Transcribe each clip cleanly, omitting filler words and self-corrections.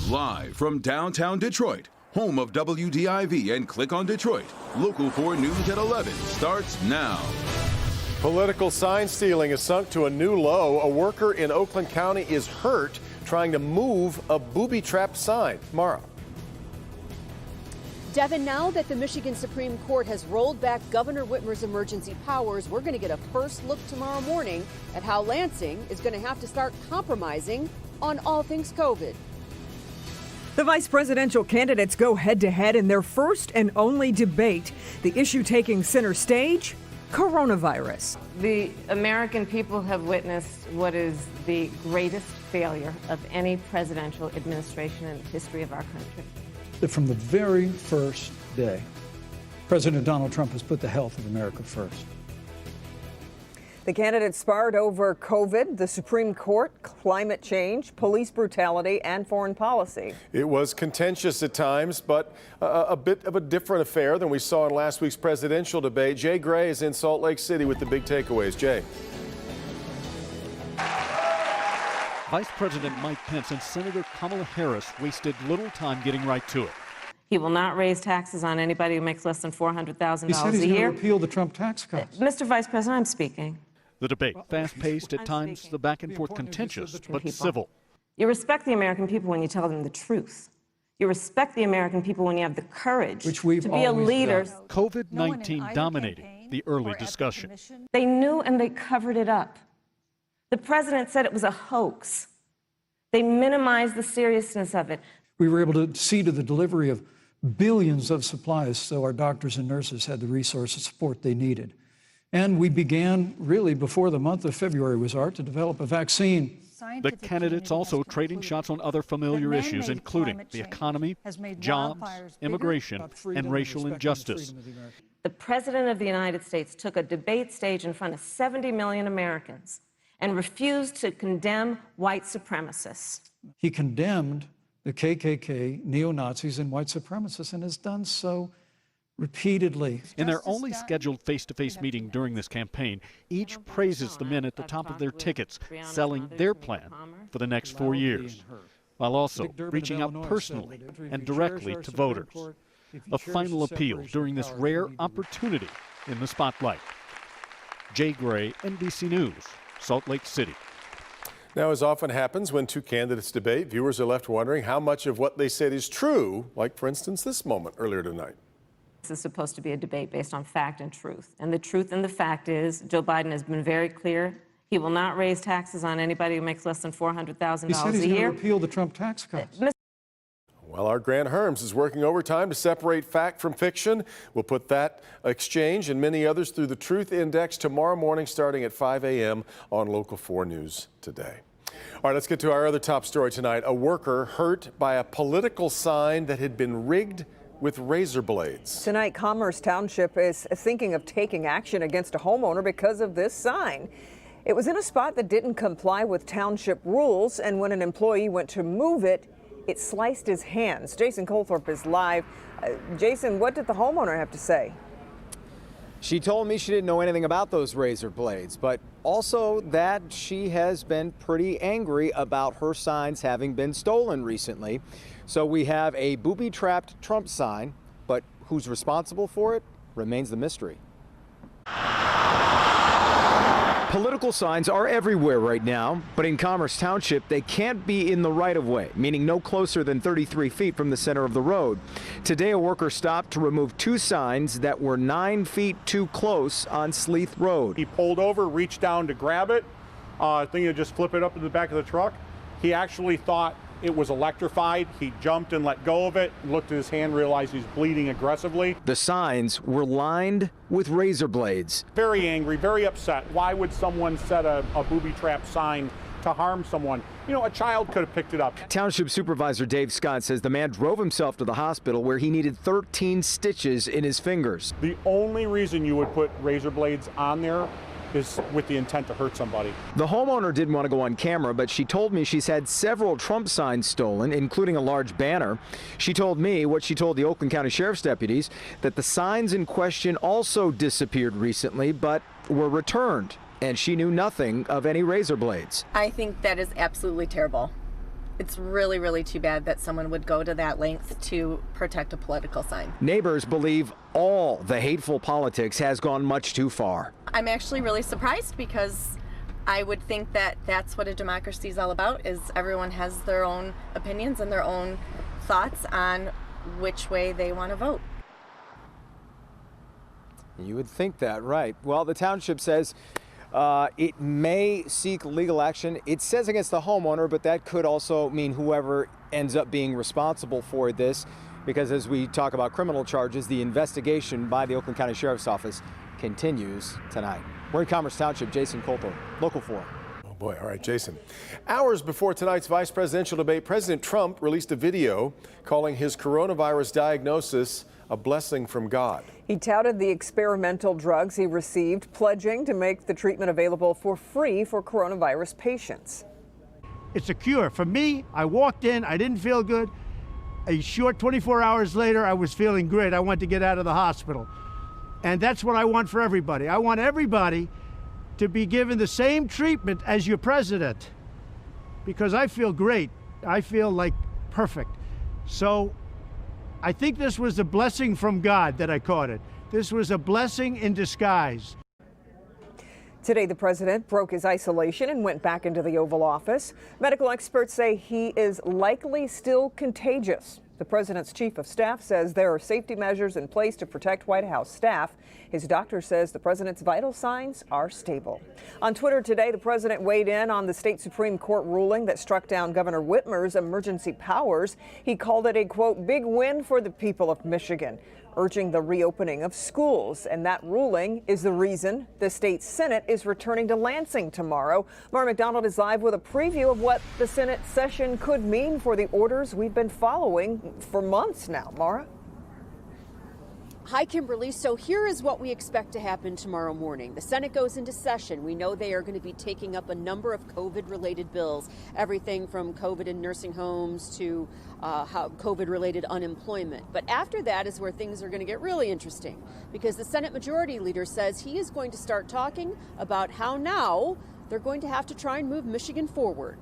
Live from downtown Detroit, home of WDIV and Click on Detroit, Local 4 News at 11 starts now. Political sign stealing has sunk to a new low. A worker in Oakland County is hurt trying to move a booby-trapped sign. Mara. Devin, now that the Michigan Supreme Court has rolled back Governor Whitmer's emergency powers, we're going to get a first look tomorrow morning at how Lansing is going to have to start compromising on all things COVID. The vice presidential candidates go head-to-head in their first and only debate. The issue taking center stage, coronavirus. The American people have witnessed what is the greatest failure of any presidential administration in the history of our country. From the very first day, President Donald Trump has put the health of America first. The candidates sparred over COVID, the Supreme Court, climate change, police brutality, and foreign policy. It was contentious at times, but a bit of a different affair than we saw in last week's presidential debate. Jay Gray is in Salt Lake City with the big takeaways. Jay. Vice President Mike Pence and Senator Kamala Harris wasted little time getting right to it. He will not raise taxes on anybody who makes less than $400,000 a year. He said he's going to repeal the Trump tax cuts. Mr. Vice President, I'm speaking. The debate, fast-paced at times, the back and forth contentious, but civil. You respect the American people when you tell them the truth. You respect the American people when you have the courage to be a leader. COVID-19 dominating the early discussion. They knew and they covered it up. The president said it was a hoax. They minimized the seriousness of it. We were able to see to the delivery of billions of supplies so our doctors and nurses had the resources support they needed. And we began, really, before the month of February was out, to develop a vaccine. The candidates also trading shots on other familiar issues, including the economy, jobs, immigration, and racial injustice. The President of the United States took a debate stage in front of 70 million Americans and refused to condemn white supremacists. He condemned the KKK, neo-Nazis, and white supremacists, and has done so repeatedly. In their only scheduled face-to-face meeting during this campaign, each praises the men at the top of their tickets, selling their plan for the next 4 years, while also reaching out personally and directly to voters. A final appeal during this rare opportunity in the spotlight. Jay Gray, NBC News, Salt Lake City. Now, as often happens when two candidates debate, viewers are left wondering how much of what they said is true, like, for instance, this moment earlier tonight. This is supposed to be a debate based on fact and truth. And the truth and the fact is Joe Biden has been very clear. He will not raise taxes on anybody who makes less than $400,000 a year. He said he's going to repeal the Trump tax cuts. Well, our Grant Herms is working overtime to separate fact from fiction. We'll put that exchange and many others through the Truth Index tomorrow morning starting at 5 a.m. on Local 4 News Today. All right, let's get to our other top story tonight. A worker hurt by a political sign that had been rigged with razor blades. Tonight, Commerce Township is thinking of taking action against a homeowner because of this sign. It was in a spot that didn't comply with township rules, and when an employee went to move it, it sliced his hands. Jason Colthorpe is live. Jason, what did the homeowner have to say? She told me she didn't know anything about those razor blades, but also that she has been pretty angry about her signs having been stolen recently. So we have a booby-trapped Trump sign, but who's responsible for it remains the mystery. Political signs are everywhere right now, but in Commerce Township, they can't be in the right-of-way, meaning no closer than 33 feet from the center of the road. Today, a worker stopped to remove two signs that were 9 feet too close on Sleeth Road. He pulled over, reached down to grab it, thinking to just flip it up in the back of the truck. He actually thought it was electrified. He jumped and let go of it, looked at his hand, realized he's bleeding aggressively. The signs were lined with razor blades. Very angry, very upset. Why would someone set a booby-trap sign to harm someone? You know, a child could have picked it up. Township Supervisor Dave Scott says the man drove himself to the hospital where he needed 13 stitches in his fingers. The only reason you would put razor blades on there is with the intent to hurt somebody. The homeowner didn't want to go on camera, but she told me she's had several Trump signs stolen, including a large banner. She told me what she told the Oakland County Sheriff's deputies, that the signs in question also disappeared recently, but were returned, and she knew nothing of any razor blades. I think that is absolutely terrible. It's really, really too bad that someone would go to that length to protect a political sign. Neighbors believe all the hateful politics has gone much too far. I'm actually really surprised because I would think that that's what a democracy is all about, is everyone has their own opinions and their own thoughts on which way they want to vote. You would think that, right? Well, the township says it may seek legal action. It says against the homeowner, but that could also mean whoever ends up being responsible for this, because as we talk about criminal charges, the investigation by the Oakland County Sheriff's Office continues tonight. We're in Commerce Township. Jason Colter, Local 4. Oh boy, all right, Jason. Hours before tonight's vice presidential debate, President Trump released a video calling his coronavirus diagnosis a blessing from God. He touted the experimental drugs he received, pledging to make the treatment available for free for coronavirus patients. It's a cure. For me, I walked in, I didn't feel good. A short 24 hours later, I was feeling great. I wanted to get out of the hospital. And that's what I want for everybody. I want everybody to be given the same treatment as your president, because I feel great. I feel like perfect. So I think this was a blessing from God that I caught it. This was a blessing in disguise. Today, the president broke his isolation and went back into the Oval Office. Medical experts say he is likely still contagious. The president's chief of staff says there are safety measures in place to protect White House staff. His doctor says the president's vital signs are stable. On Twitter today, the president weighed in on the state Supreme Court ruling that struck down Governor Whitmer's emergency powers. He called it a, quote, big win for the people of Michigan, urging the reopening of schools. And that ruling is the reason the state Senate is returning to Lansing tomorrow. Mara McDonald is live with a preview of what the Senate session could mean for the orders we've been following for months now. Mara? Hi, Kimberly. So here is what we expect to happen tomorrow morning. The Senate goes into session. We know they are going to be taking up a number of COVID-related bills, everything from COVID in nursing homes to COVID-related unemployment. But after that is where things are going to get really interesting, because the Senate Majority Leader says he is going to start talking about how now they're going to have to try and move Michigan forward.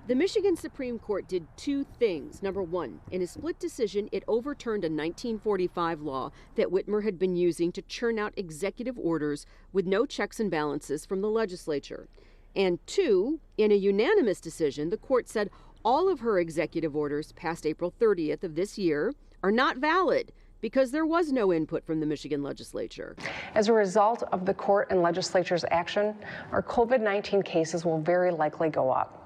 The Michigan Supreme Court did two things. Number one, in a split decision, it overturned a 1945 law that Whitmer had been using to churn out executive orders with no checks and balances from the legislature. And two, in a unanimous decision, the court said all of her executive orders past April 30th of this year are not valid because there was no input from the Michigan legislature. As a result of the court and legislature's action, our COVID-19 cases will very likely go up.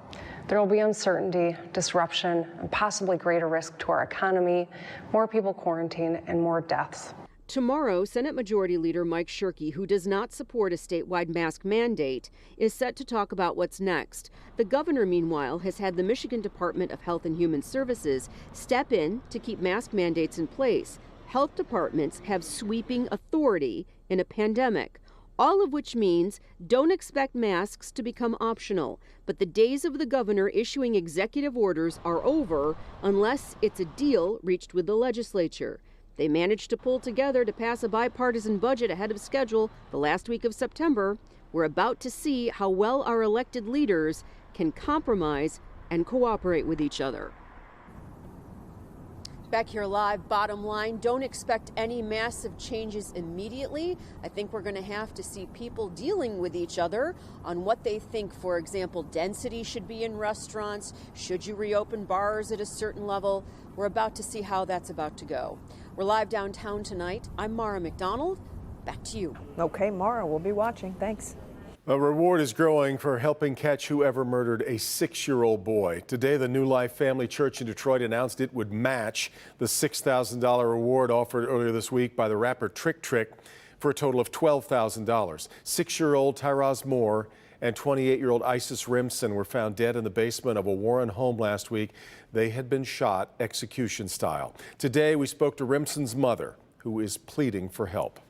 There will be uncertainty, disruption, and possibly greater risk to our economy, more people quarantined, and more deaths. Tomorrow, Senate Majority Leader Mike Shirkey, who does not support a statewide mask mandate, is set to talk about what's next. The governor, meanwhile, has had the Michigan Department of Health and Human Services step in to keep mask mandates in place. Health departments have sweeping authority in a pandemic. All of which means don't expect masks to become optional. But the days of the governor issuing executive orders are over unless it's a deal reached with the legislature. They managed to pull together to pass a bipartisan budget ahead of schedule the last week of September. We're about to see how well our elected leaders can compromise and cooperate with each other. Back here live, bottom line, don't expect any massive changes immediately. I think we're going to have to see people dealing with each other on what they think, for example, density should be in restaurants. Should you reopen bars at a certain level? We're about to see how that's about to go. We're live downtown tonight. I'm Mara McDonald. Back to you. Okay, Mara, we'll be watching. Thanks. A reward is growing for helping catch whoever murdered a 6-year-old boy. Today, the New Life Family Church in Detroit announced it would match the $6,000 reward offered earlier this week by the rapper Trick Trick for a total of $12,000. 6-year-old Tyroz Moore and 28-year-old Isis Rimson were found dead in the basement of a Warren home last week. They had been shot execution style. Today, we spoke to Rimson's mother, who is pleading for help.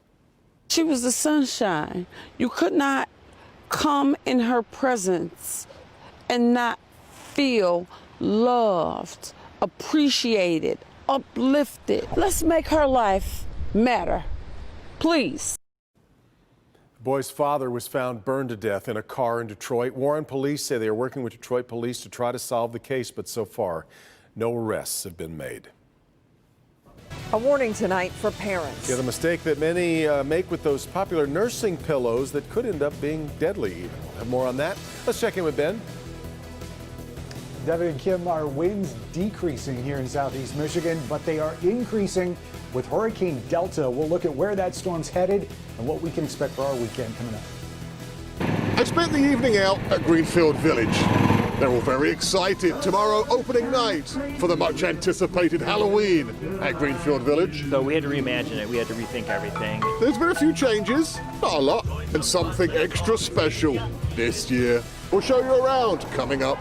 She was the sunshine. You could not come in her presence and not feel loved, appreciated, uplifted. Let's make her life matter, please. Boy's father was found burned to death in a car in Detroit. Warren police say they are working with Detroit police to try to solve the case, but so far, no arrests have been made. A warning tonight for parents. Yeah, the mistake that many make with those popular nursing pillows that could end up being deadly even. We'll have more on that. Let's check in with Ben. Devin and Kim, our winds decreasing here in southeast Michigan, but they are increasing with Hurricane Delta. We'll look at where that storm's headed and what we can expect for our weekend coming up. I spent the evening out at Greenfield Village. They're all very excited. Tomorrow, opening night for the much anticipated Halloween at Greenfield Village. So we had to reimagine it. We had to rethink everything. There's been a few changes, not a lot, and something extra special this year. We'll show you around coming up